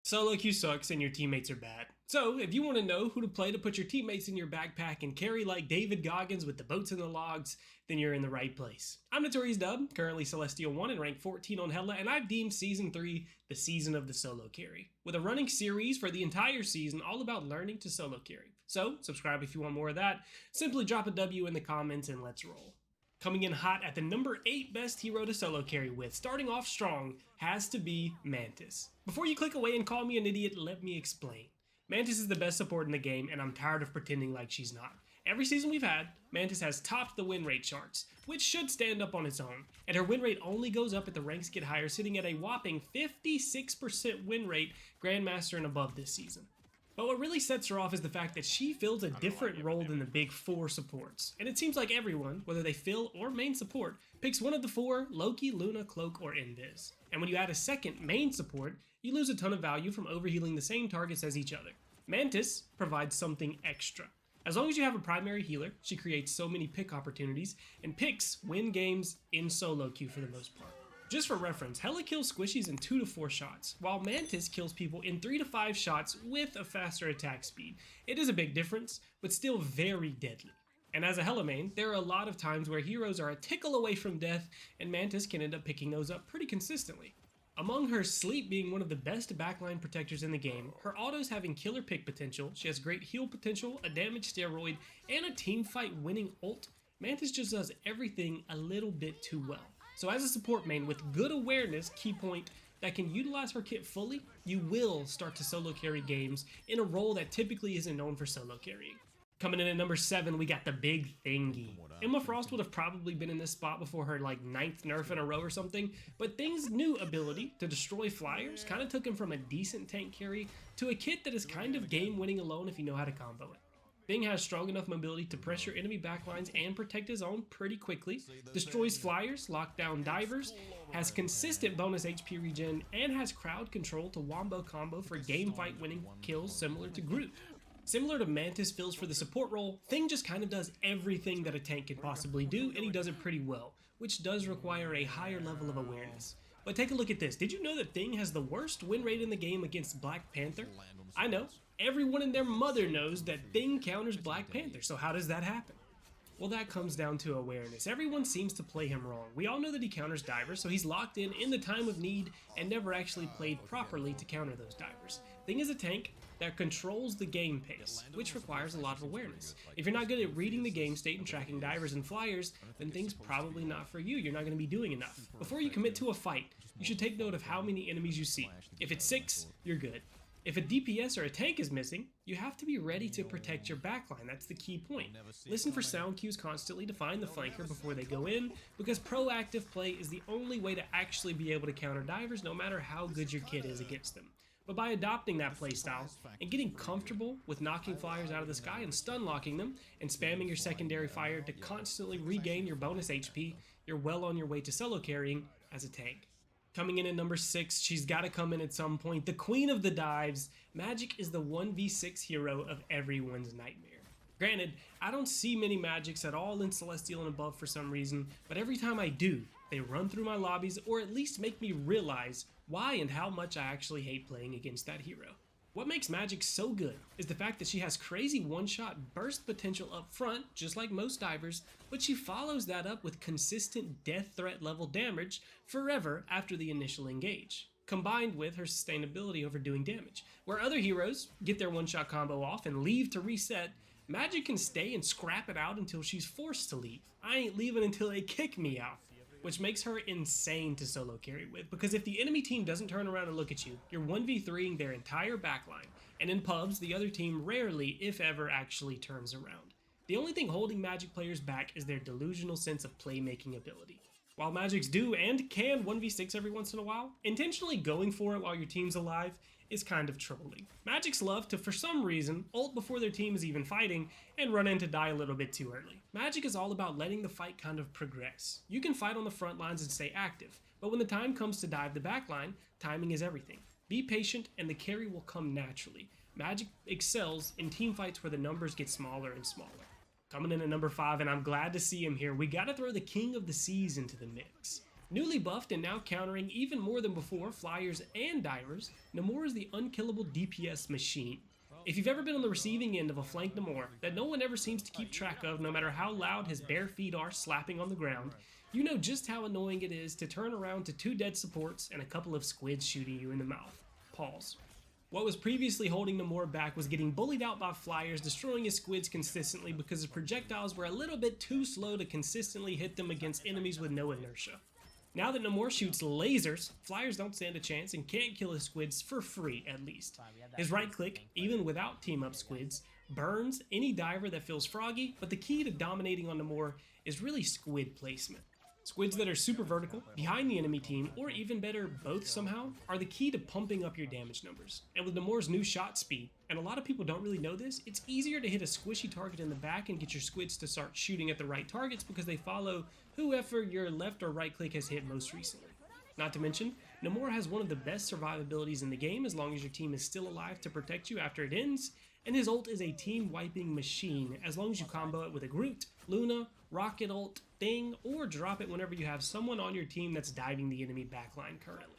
Solo queue sucks and your teammates are bad. So, if you want to know who to play to put your teammates in your backpack and carry like David Goggins with the boats and the logs, then you're in the right place. I'm NotoriousDuB, currently Celestial 1 and rank 14 on Hela, and I've deemed Season 3 the season of the solo carry, with a running series for the entire season all about learning to solo carry. So, subscribe if you want more of that, simply drop a W in the comments and let's roll. Coming in hot at the number 8 best hero to solo carry with, starting off strong, has to be Mantis. Before you click away and call me an idiot, let me explain. Mantis is the best support in the game, and I'm tired of pretending like she's not. Every season we've had, Mantis has topped the win rate charts, which should stand up on its own, and her win rate only goes up as the ranks get higher, sitting at a whopping 56% win rate Grandmaster and above this season. But what really sets her off is the fact that she fills a different role than the big 4 supports. And it seems like everyone, whether they fill or main support, picks one of the 4, Loki, Luna, Cloak, or Invis. And when you add a second main support, you lose a ton of value from overhealing the same targets as each other. Mantis provides something extra. As long as you have a primary healer, she creates so many pick opportunities, and picks win games in solo queue for the most part. Just for reference, Hela kills squishies in 2 to 4 shots, while Mantis kills people in 3 to 5 shots with a faster attack speed. It is a big difference, but still very deadly. And as a Hela main, there are a lot of times where heroes are a tickle away from death, and Mantis can end up picking those up pretty consistently. Among her sleep being one of the best backline protectors in the game, her autos having killer pick potential, she has great heal potential, a damage steroid, and a teamfight winning ult, Mantis just does everything a little bit too well. So as a support main with good awareness, key point, that can utilize her kit fully, you will start to solo carry games in a role that typically isn't known for solo carrying. Coming in at number 7, we got the big thingy. Emma Frost would have probably been in this spot before her 9th nerf in a row or something, but Thing's new ability to destroy flyers kind of took him from a decent tank carry to a kit that is kind of game winning alone if you know how to combo it. Thing has strong enough mobility to pressure enemy backlines and protect his own pretty quickly, destroys flyers, lock down divers, has consistent bonus HP regen, and has crowd control to wombo combo for game fight winning kills similar to Groot. Similar to Mantis fills for the support role, Thing just kind of does everything that a tank can possibly do, and he does it pretty well, which does require a higher level of awareness. But take a look at this. Did you know that Thing has the worst win rate in the game against Black Panther? I know. Everyone and their mother knows that Thing counters Black Panther, so how does that happen? Well, that comes down to awareness. Everyone seems to play him wrong. We all know that he counters divers, so he's locked in the time of need and never actually played properly to counter those divers. Thing is a tank that controls the game pace, which requires a lot of awareness. If you're not good at reading the game state and tracking divers and flyers, then Thing's probably not for you. You're not going to be doing enough. Before you commit to a fight, you should take note of how many enemies you see. If it's 6, you're good. If a DPS or a tank is missing, you have to be ready to protect your backline. That's the key point. Listen for sound cues constantly to find the flanker before they go in, because proactive play is the only way to actually be able to counter divers no matter how good your kit is against them. But by adopting that playstyle and getting comfortable with knocking flyers out of the sky and stun locking them and spamming your secondary fire to constantly regain your bonus HP, you're well on your way to solo carrying as a tank. Coming in at number 6, she's got to come in at some point, the queen of the dives. Magik is the 1v6 hero of everyone's nightmare. Granted, I don't see many Magiks at all in Celestial and above for some reason, but every time I do, they run through my lobbies or at least make me realize why and how much I actually hate playing against that hero. What makes Magik so good is the fact that she has crazy one-shot burst potential up front, just like most divers, but she follows that up with consistent death threat level damage forever after the initial engage, combined with her sustainability over doing damage. Where other heroes get their one-shot combo off and leave to reset, Magik can stay and scrap it out until she's forced to leave. I ain't leaving until they kick me out, which makes her insane to solo carry with, because if the enemy team doesn't turn around and look at you, you're 1v3ing their entire backline, and in pubs, the other team rarely, if ever, actually turns around. The only thing holding Magik players back is their delusional sense of playmaking ability. While Magiks do and can 1v6 every once in a while, intentionally going for it while your team's alive is kind of trolling. Magiks love to, for some reason, ult before their team is even fighting and run in to die a little bit too early. Magik is all about letting the fight kind of progress. You can fight on the front lines and stay active, but when the time comes to dive the backline, timing is everything. Be patient and the carry will come naturally. Magik excels in teamfights where the numbers get smaller and smaller. Coming in at number 5, and I'm glad to see him here, we gotta throw the King of the Seas into the mix. Newly buffed and now countering even more than before flyers and divers, Namor is the unkillable DPS machine. If you've ever been on the receiving end of a flank Namor that no one ever seems to keep track of no matter how loud his bare feet are slapping on the ground, you know just how annoying it is to turn around to 2 dead supports and a couple of squids shooting you in the mouth. Pause. What was previously holding Namor back was getting bullied out by flyers, destroying his squids consistently because his projectiles were a little bit too slow to consistently hit them against enemies with no inertia. Now that Namor shoots lasers, flyers don't stand a chance and can't kill his squids for free at least. His right click, even without team up squids, burns any diver that feels froggy, but the key to dominating on Namor is really squid placement. Squids that are super vertical, behind the enemy team, or even better, both somehow, are the key to pumping up your damage numbers. And with Namor's new shot speed, and a lot of people don't really know this, it's easier to hit a squishy target in the back and get your squids to start shooting at the right targets because they follow whoever your left or right click has hit most recently. Not to mention, Namor has one of the best survivabilities in the game as long as your team is still alive to protect you after it ends, and his ult is a team wiping machine as long as you combo it with a Groot, Luna, Rocket ult, Thing, or drop it whenever you have someone on your team that's diving the enemy backline currently.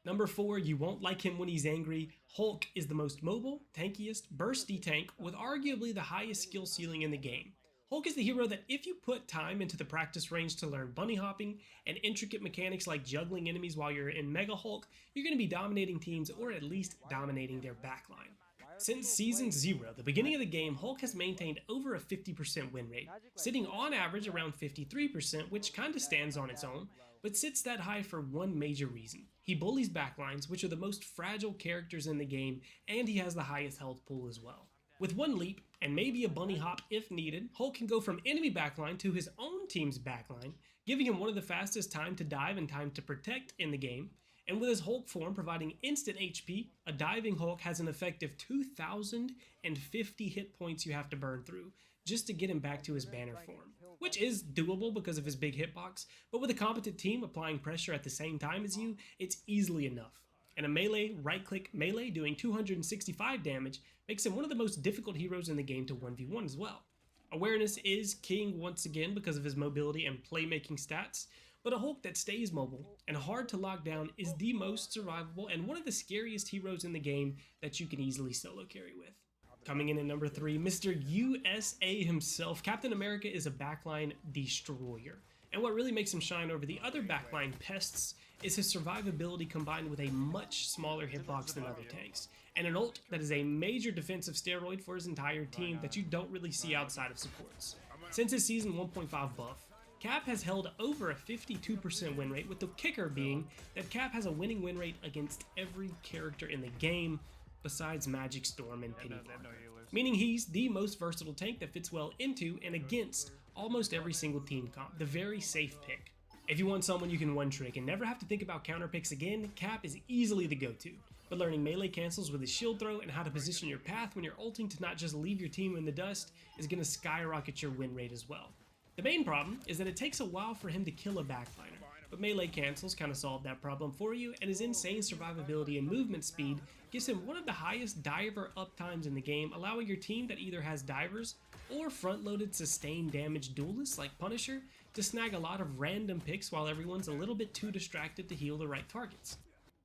Number 4, you won't like him when he's angry. Hulk is the most mobile, tankiest, bursty tank with arguably the highest skill ceiling in the game. Hulk is the hero that if you put time into the practice range to learn bunny hopping and intricate mechanics like juggling enemies while you're in Mega Hulk, you're going to be dominating teams or at least dominating their backline. Since Season 0, the beginning of the game, Hulk has maintained over a 50% win rate, sitting on average around 53%, which kinda stands on its own, but sits that high for one major reason. He bullies backlines, which are the most fragile characters in the game, and he has the highest health pool as well. With one leap, and maybe a bunny hop if needed, Hulk can go from enemy backline to his own team's backline, giving him one of the fastest time to dive and time to protect in the game. And with his Hulk form providing instant HP, a diving Hulk has an effective 2,050 hit points you have to burn through just to get him back to his banner form, which is doable because of his big hitbox, but with a competent team applying pressure at the same time as you, it's easily enough. And a melee, right-click melee doing 265 damage makes him one of the most difficult heroes in the game to 1v1 as well. Awareness is king once again because of his mobility and playmaking stats, but a Hulk that stays mobile and hard to lock down is the most survivable and one of the scariest heroes in the game that you can easily solo carry with. Coming in at number 3, Mr. USA himself, Captain America is a backline destroyer. And what really makes him shine over the other backline pests is his survivability combined with a much smaller hitbox than other tanks, and an ult that is a major defensive steroid for his entire team that you don't really see outside of supports. Since his Season 1.5 buff, Cap has held over a 52% win rate, with the kicker being that Cap has a winning win rate against every character in the game besides Magik, Storm, and Penny Parker, meaning he's the most versatile tank that fits well into and against almost every single team comp, the very safe pick. If you want someone you can one trick and never have to think about counter picks again, Cap is easily the go-to, but learning melee cancels with his shield throw and how to position your path when you're ulting to not just leave your team in the dust is going to skyrocket your win rate as well. The main problem is that it takes a while for him to kill a backliner, but melee cancels kind of solve that problem for you, and his insane survivability and movement speed gives him one of the highest diver uptimes in the game, allowing your team that either has divers or front-loaded sustained damage duelists like Punisher to snag a lot of random picks while everyone's a little bit too distracted to heal the right targets.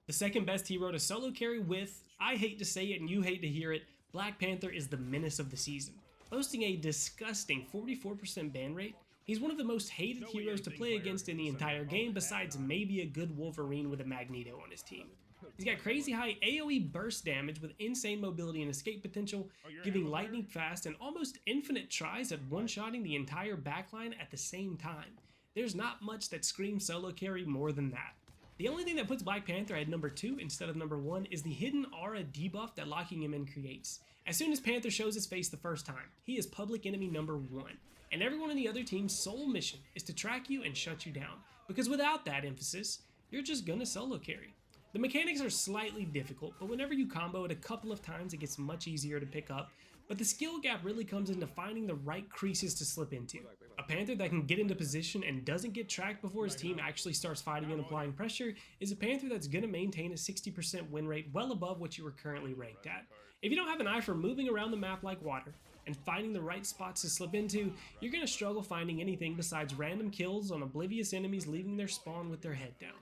The second best hero to solo carry with, I hate to say it and you hate to hear it, Black Panther is the menace of the season. Boasting a disgusting 44% ban rate, he's one of the most hated heroes to play against in the entire game besides maybe a good Wolverine with a Magneto on his team. He's got crazy high AoE burst damage with insane mobility and escape potential, giving lightning fast and almost infinite tries at one-shotting the entire backline at the same time. There's not much that screams solo carry more than that. The only thing that puts Black Panther at number 2 instead of number 1 is the hidden aura debuff that locking him in creates. As soon as Panther shows his face the first time, he is public enemy number 1, and everyone in the other team's sole mission is to track you and shut you down, because without that emphasis, you're just gonna solo carry. The mechanics are slightly difficult, but whenever you combo it a couple of times it gets much easier to pick up, but the skill gap really comes into finding the right creases to slip into. A Panther that can get into position and doesn't get tracked before his team actually starts fighting and applying pressure is a Panther that's going to maintain a 60% win rate well above what you are currently ranked at. If you don't have an eye for moving around the map like water, and finding the right spots to slip into, you're going to struggle finding anything besides random kills on oblivious enemies leaving their spawn with their head down.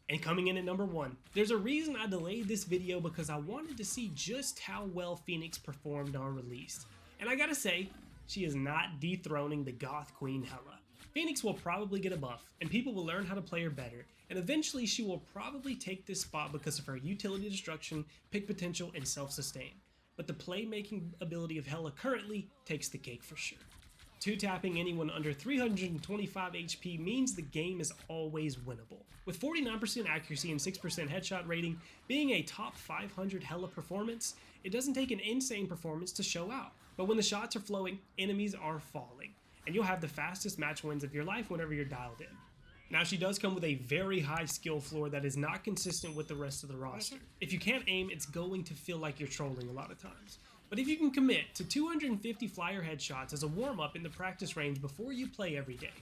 And coming in at number 1, there's a reason I delayed this video because I wanted to see just how well Phoenix performed on release. And I gotta say, she is not dethroning the goth queen Hela. Phoenix will probably get a buff, and people will learn how to play her better, and eventually she will probably take this spot because of her utility destruction, pick potential, and self-sustain. But the playmaking ability of Hela currently takes the cake for sure. 2-tapping anyone under 325 HP means the game is always winnable. With 49% accuracy and 6% headshot rating being a top 500 Hela performance, it doesn't take an insane performance to show out. But when the shots are flowing, enemies are falling, and you'll have the fastest match wins of your life whenever you're dialed in. Now she does come with a very high skill floor that is not consistent with the rest of the roster. If you can't aim, it's going to feel like you're trolling a lot of times. But if you can commit to 250 flyer headshots as a warm-up in the practice range before you play every day,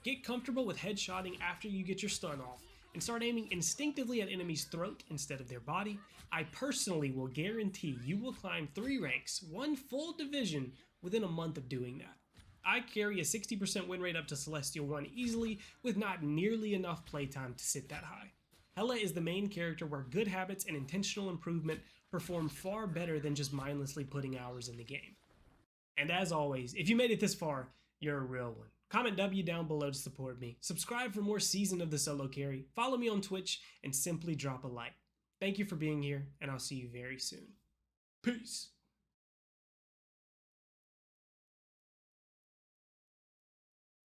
get comfortable with headshotting after you get your stun off, and start aiming instinctively at enemies' throat instead of their body, I personally will guarantee you will climb 3 ranks, 1 full division, within a month of doing that. I carry a 60% win rate up to Celestial 1 easily with not nearly enough playtime to sit that high. Hela is the main character where good habits and intentional improvement perform far better than just mindlessly putting hours in the game. And as always, if you made it this far, you're a real one. Comment W down below to support me, subscribe for more Season of the Solo Carry, follow me on Twitch, and simply drop a like. Thank you for being here, and I'll see you very soon. Peace!